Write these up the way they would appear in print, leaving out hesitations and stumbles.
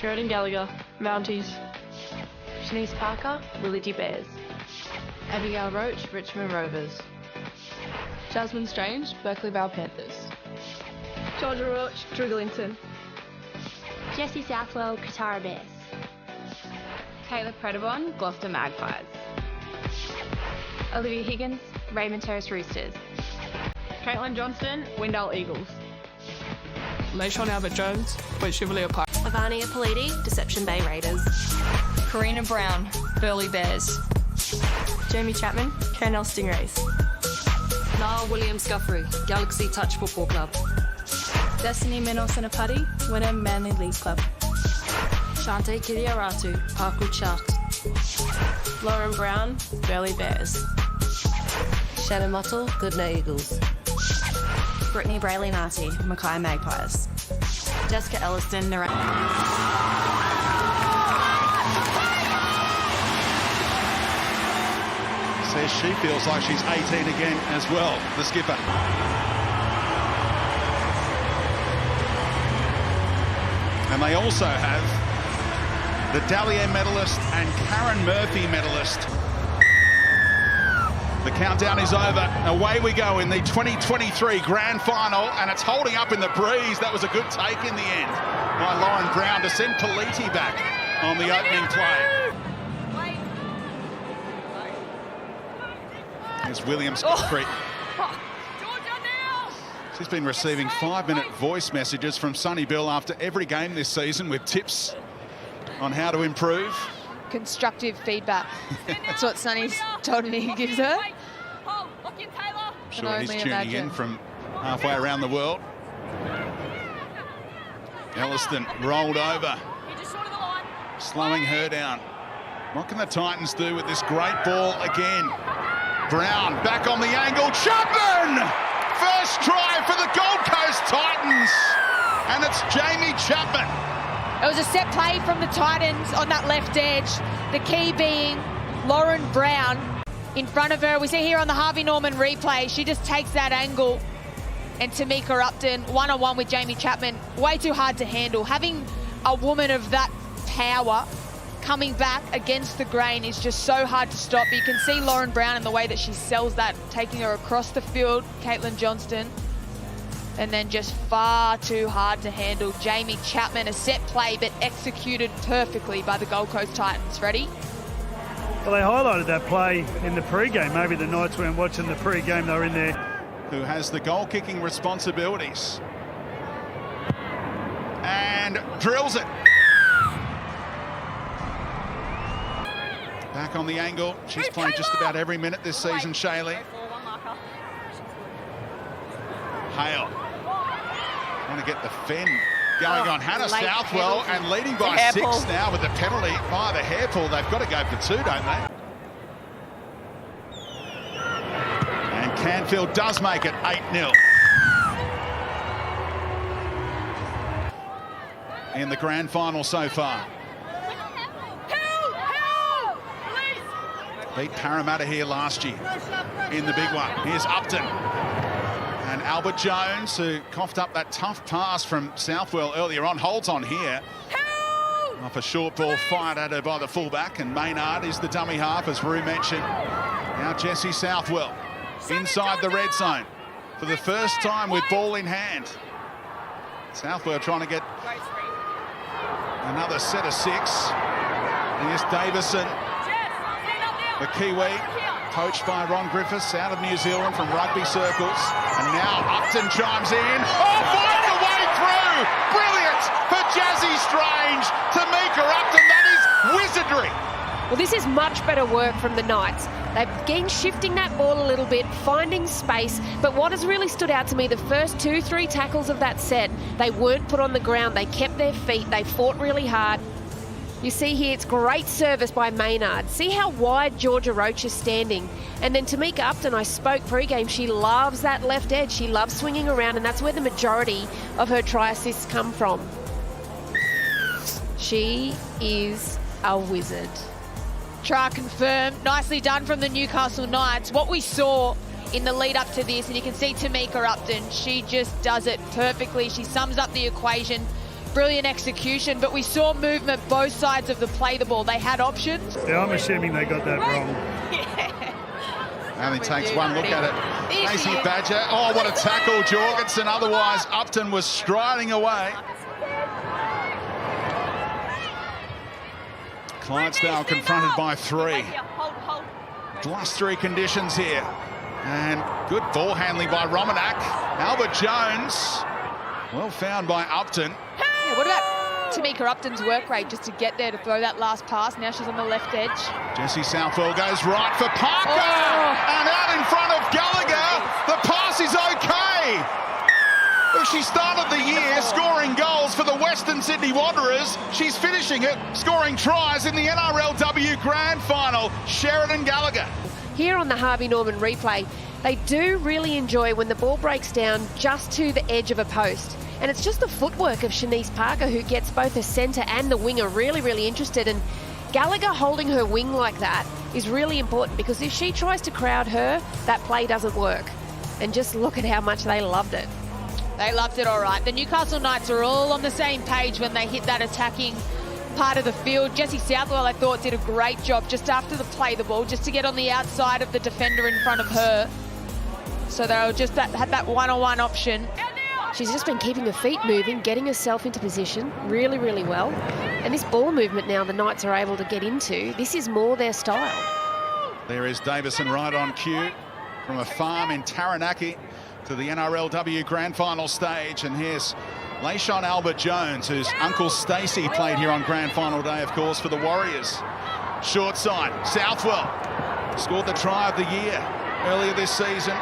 Sheridan Gallagher, Mounties. Shanice Parker, Willity Bears. Abigail Roach, Richmond Rovers. Jasmine Strange, Berkeley Vale Panthers. Georgia Roach, Driglington. Jessie Southwell, Katara Bears. Kayla Predabon, Gloucester Magpies. Olivia Higgins, Raymond Terrace Roosters. Caitlin Johnston, Windale Eagles. Mayshawn Albert-Jones, Point Chevalier Park. Ivania Politi, Deception Bay Raiders. Karina Brown, Burleigh Bears. Jamie Chapman, Kernell Stingrays. Niall Williams-Guthrie, Galaxy Touch Football Club. Destiny Minow-Sinapati, Wynnum Manly League Club. Shante Kiriaratu, Parkwood Sharks. Lauren Brown, Burleigh Bears. Shannon Muttle, Goodna Eagles. Brittany Brayley-Marty, Mackay Magpies. Jessica Elliston, Says she feels like she's 18 again as well, the skipper. And they also have the Dalier medalist and Karen Murphy medalist. The countdown is over. Away we go in the 2023 Grand Final, and it's holding up in the breeze. That was a good take in the end by Lauren Brown to send Politi back on the opening play. There's Williams-Guthrie. She's been receiving 5-minute voice messages from Sonny Bill after every game this season with tips on how to improve. Constructive feedback. That's what Sonny's told me he gives her. Sure, he's tuning in from halfway around the world. Elliston rolled over, slowing her down. What can the Titans do with this great ball again? Brown back on the angle. Chapman! First try for the Gold Coast Titans. And it's Jamie Chapman. It was a set play from the Titans on that left edge. The key being Lauren Brown in front of her. We see here on the Harvey Norman replay, she just takes that angle. And Tamika Upton, one-on-one with Jamie Chapman, way too hard to handle. Having a woman of that power coming back against the grain is just so hard to stop. You can see Lauren Brown in the way that she sells that, taking her across the field, Caitlin Johnston. And then just far too hard to handle. Jamie Chapman, a set play, but executed perfectly by the Gold Coast Titans. Ready? Well, they highlighted that play in the pre-game. Maybe the nights when watching the pre-game, they were in there. Who has the goal-kicking responsibilities. And drills it. Back on the angle. She's played just about every minute this season, Shaylee. Hale. Trying to get the Fen going on. Hannah Southwell and leading by 6 now with the penalty. The hair pull. They've got to go for 2, don't they? And Canfield does make it 8-0. In the grand final so far. Beat Parramatta here last year in the big one. Here's Upton. And Albert Jones, who coughed up that tough pass from Southwell earlier on, holds on here. Off a short ball fired at her by the fullback, and Maynard is the dummy half, as Rue mentioned. Now Jessie Southwell inside the red zone for the first time with ball in hand. Southwell trying to get another set of 6. Here's Davison, the Kiwi, coached by Ron Griffiths out of New Zealand from rugby circles. And now Upton chimes in. Oh, find a way through! Brilliant for Jazzy Strange. Tamika Upton, that is wizardry. Well, this is much better work from the Knights. They've been shifting that ball a little bit, finding space. But what has really stood out to me, the first 2-3 tackles of that set, they weren't put on the ground. They kept their feet. They fought really hard. You see here, it's great service by Maynard. See how wide Georgia Roach is standing. And then Tamika Upton, I spoke pre-game, she loves that left edge. She loves swinging around, and that's where the majority of her try assists come from. She is a wizard. Try confirmed. Nicely done from the Newcastle Knights. What we saw in the lead up to this, and you can see Tamika Upton, she just does it perfectly. She sums up the equation brilliant execution, but we saw movement both sides of the play the ball. They had options. Yeah, I'm assuming they got that wrong. Only takes one look at it. Casey Badger. Oh, what a tackle, Jorgensen. Otherwise, Upton was striding away. Clydesdale confronted by 3. Blustery conditions here. And good ball handling by Romanak. Albert Jones, well found by Upton. Yeah, what about Tamika Upton's work rate just to get there to throw that last pass? Now she's on the left edge. Jessie Southwell goes right for Parker. And out in front of Gallagher. The pass is okay. Well, she started the year scoring goals for the Western Sydney Wanderers. She's finishing it, scoring tries in the NRLW Grand Final. Sheridan Gallagher. Here on the Harvey Norman replay, they do really enjoy when the ball breaks down just to the edge of a post. And it's just the footwork of Shanice Parker who gets both the centre and the winger really interested. And Gallagher holding her wing like that is really important, because if she tries to crowd her, that play doesn't work. And just look at how much they loved it. They loved it all right. The Newcastle Knights are all on the same page when they hit that attacking part of the field. Jessie Southwell, I thought, did a great job just after the play the ball, just to get on the outside of the defender in front of her. So they were just had that one-on-one option. She's just been keeping her feet moving, getting herself into position really well. And this ball movement now the Knights are able to get into, this is more their style. There is Davison right on cue from a farm in Taranaki to the NRLW Grand Final stage. And here's Layshawn Albert-Jones, whose uncle Stacey played here on Grand Final day, of course, for the Warriors. Short side, Southwell scored the try of the year earlier this season.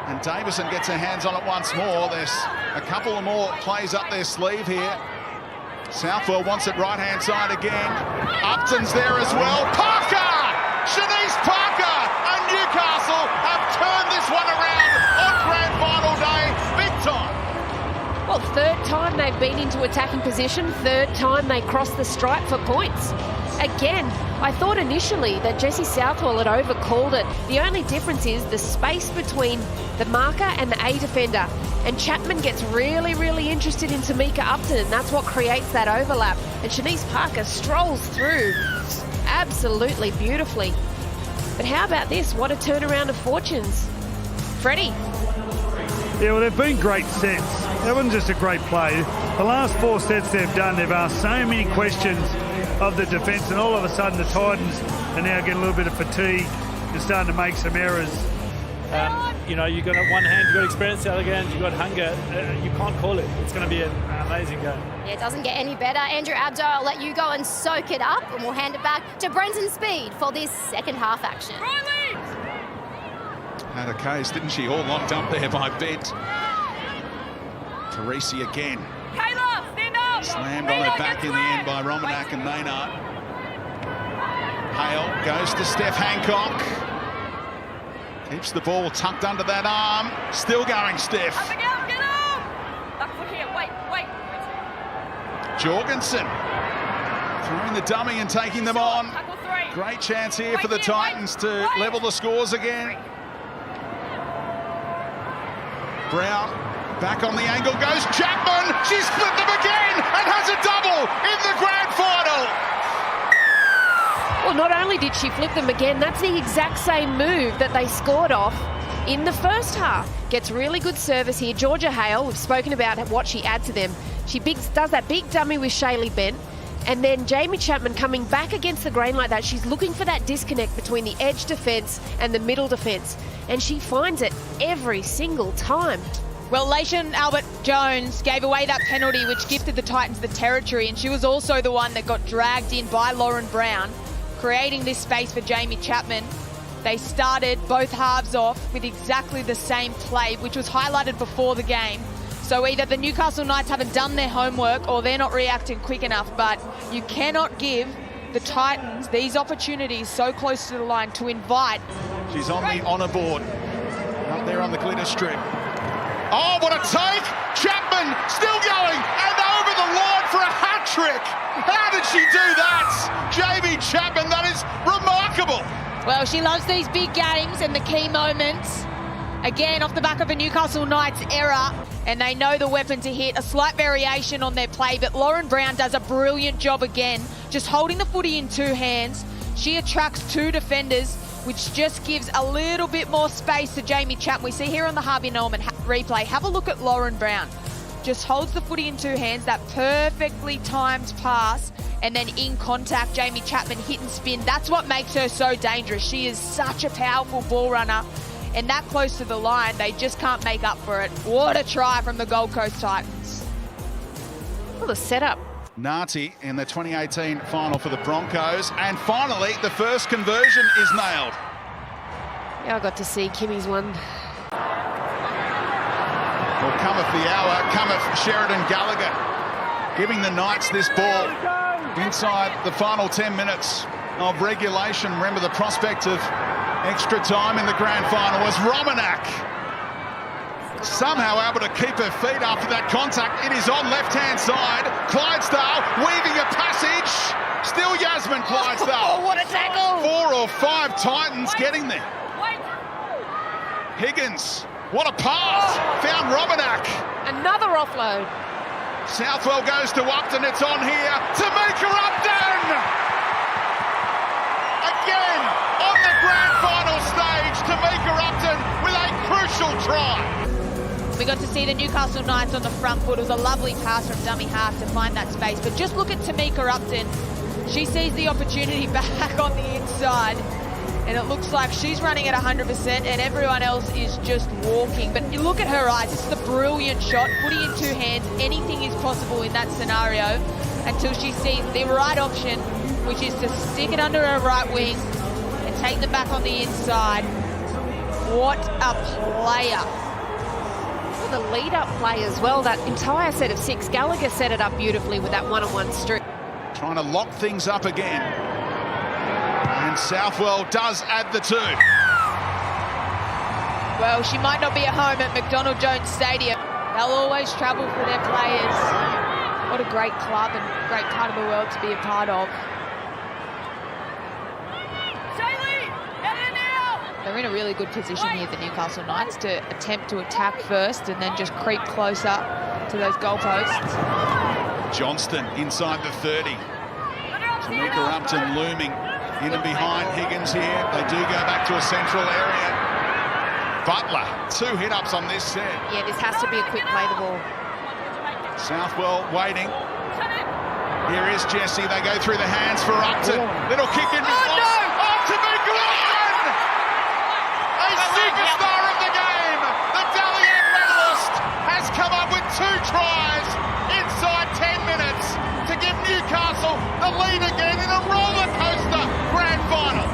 And Davison gets her hands on it once more. There's a couple of more plays up their sleeve here. Southwell wants it right-hand side again. Upton's there as well. Parker! Shanice Parker and Newcastle have turned this one around on Grand Final day, big time. Well, third time they've been into attacking position, third time they cross the stripe for points. Again, I thought initially that Jessie Southwell had overcalled it. The only difference is the space between the marker and the A defender. And Chapman gets really interested in Tamika Upton, and that's what creates that overlap. And Shanice Parker strolls through absolutely beautifully. But how about this? What a turnaround of fortunes. Freddie. Yeah, well, they've been great sets. That wasn't just a great play. The last 4 sets they've done, they've asked so many questions of the defence, and all of a sudden the Titans are now getting a little bit of fatigue and starting to make some errors. You know, you've got one hand, you've got experience, the other hand, you've got hunger. You can't call it. It's going to be an amazing game. Yeah, it doesn't get any better. Andrew Abdo, I'll let you go and soak it up, and we'll hand it back to Brenton Speed for this second half action. Had a case, didn't she? All locked up there by Bent. Parisi again. Kayla, stand up! Slammed on her back in the end by Romanak and Maynard. Hale goes to Steph Hancock. Keeps the ball tucked under that arm. Still going, Steph. Get up! Back foot here, wait. Jorgensen throwing the dummy and taking them on. Great chance here for the Titans to level the scores again. Brown back on the angle, goes Chapman. She's split them again and has a double in the Grand Final. Well, not only did she flip them again, that's the exact same move that they scored off in the first half. Gets really good service here. Georgia Hale, we've spoken about what she adds to them. She does that big dummy with Shaylee Bent. And then Jamie Chapman coming back against the grain like that. She's looking for that disconnect between the edge defence and the middle defence. And she finds it every single time. Well, Layshawn Albert-Jones gave away that penalty, which gifted the Titans the territory, and she was also the one that got dragged in by Lauren Brown, creating this space for Jamie Chapman. They started both halves off with exactly the same play, which was highlighted before the game. So either the Newcastle Knights haven't done their homework or they're not reacting quick enough, but you cannot give the Titans these opportunities so close to the line to invite. She's on the honour board, up there on the glitter strip. Oh, what a take! Chapman still going and over the line for a hat-trick. How did she do that? Jamie Chapman, that is remarkable. Well, she loves these big games and the key moments. Again, off the back of a Newcastle Knights error, and they know the weapon to hit. A slight variation on their play, but Lauren Brown does a brilliant job again, just holding the footy in two hands. She attracts two defenders, which just gives a little bit more space to Jamie Chapman. We see here on the Harvey Norman replay, have a look at Lauren Brown. Just holds the footy in two hands, that perfectly timed pass, and then in contact, Jamie Chapman hit and spin. That's what makes her so dangerous. She is such a powerful ball runner, and that close to the line, they just can't make up for it. What a try from the Gold Coast Titans. Well, the setup. Nati in the 2018 final for the Broncos, and finally the first conversion is nailed. Yeah, I got to see Kimmy's one. Well, cometh the hour, cometh Sheridan Gallagher, giving the Knights this ball inside the final 10 minutes of regulation. Remember, the prospect of extra time in the grand final was Romanak. Somehow able to keep her feet after that contact. It is on left-hand side. Clydesdale weaving a passage. Still Yasmin Clydesdale. Oh, what a tackle! 4 or 5 Titans getting there. Higgins, what a pass. Found Romanak. Another offload. Southwell goes to Upton. It's on here. Tamika Upton! Again, on the grand final stage, Tamika Upton with a crucial try. We got to see the Newcastle Knights on the front foot. It was a lovely pass from dummy half to find that space. But just look at Tamika Upton. She sees the opportunity back on the inside. And it looks like she's running at 100% and everyone else is just walking. But you look at her eyes. This is a brilliant shot. Footy in two hands. Anything is possible in that scenario until she sees the right option, which is to stick it under her right wing and take them back on the inside. What a player. The lead-up play as well, that entire set of 6. Gallagher set it up beautifully with that one-on-one strip. Trying to lock things up again. And Southwell does add the 2. Well, she might not be at home at McDonald Jones Stadium. They'll always travel for their players. What a great club and great part of the world to be a part of. They're in a really good position here, the Newcastle Knights, to attempt to attack first and then just creep closer to those goalposts. Johnston inside the 30. Tamika Upton looming in and behind Higgins here. They do go back to a central area. Butler, 2 hit-ups on this set. Yeah, this has to be a quick play the ball. Southwell waiting. Here is Jessie. They go through the hands for Upton. Little kick in. Oh, Tamika Upton! A superstar of the game, the Dalian medalist, has come up with 2 tries inside 10 minutes to give Newcastle the lead again in a roller coaster grand final.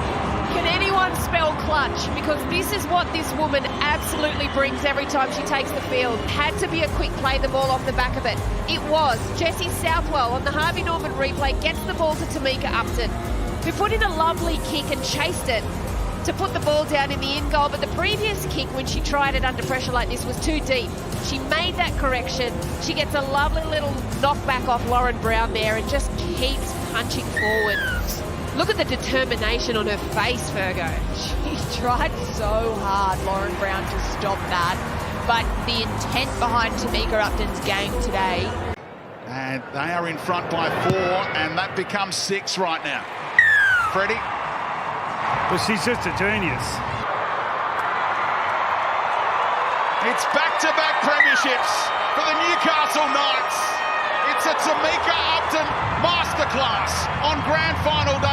Can anyone spell clutch? Because this is what this woman absolutely brings every time she takes the field. Had to be a quick play the ball off the back of it. It was. Jessie Southwell on the Harvey Norman replay gets the ball to Tamika Upton, who put in a lovely kick and chased it to put the ball down in the in goal, but the previous kick when she tried it under pressure like this was too deep. She made that correction. She gets a lovely little knockback off Lauren Brown there and just keeps punching forward. Look at the determination on her face, Fergo. She tried so hard, Lauren Brown, to stop that, but the intent behind Tamika Upton's game today. And they are in front by 4, and that becomes 6 right now. Freddie? Well, she's just a genius. It's back-to-back premierships for the Newcastle Knights. It's a Tamika Upton masterclass on grand final day.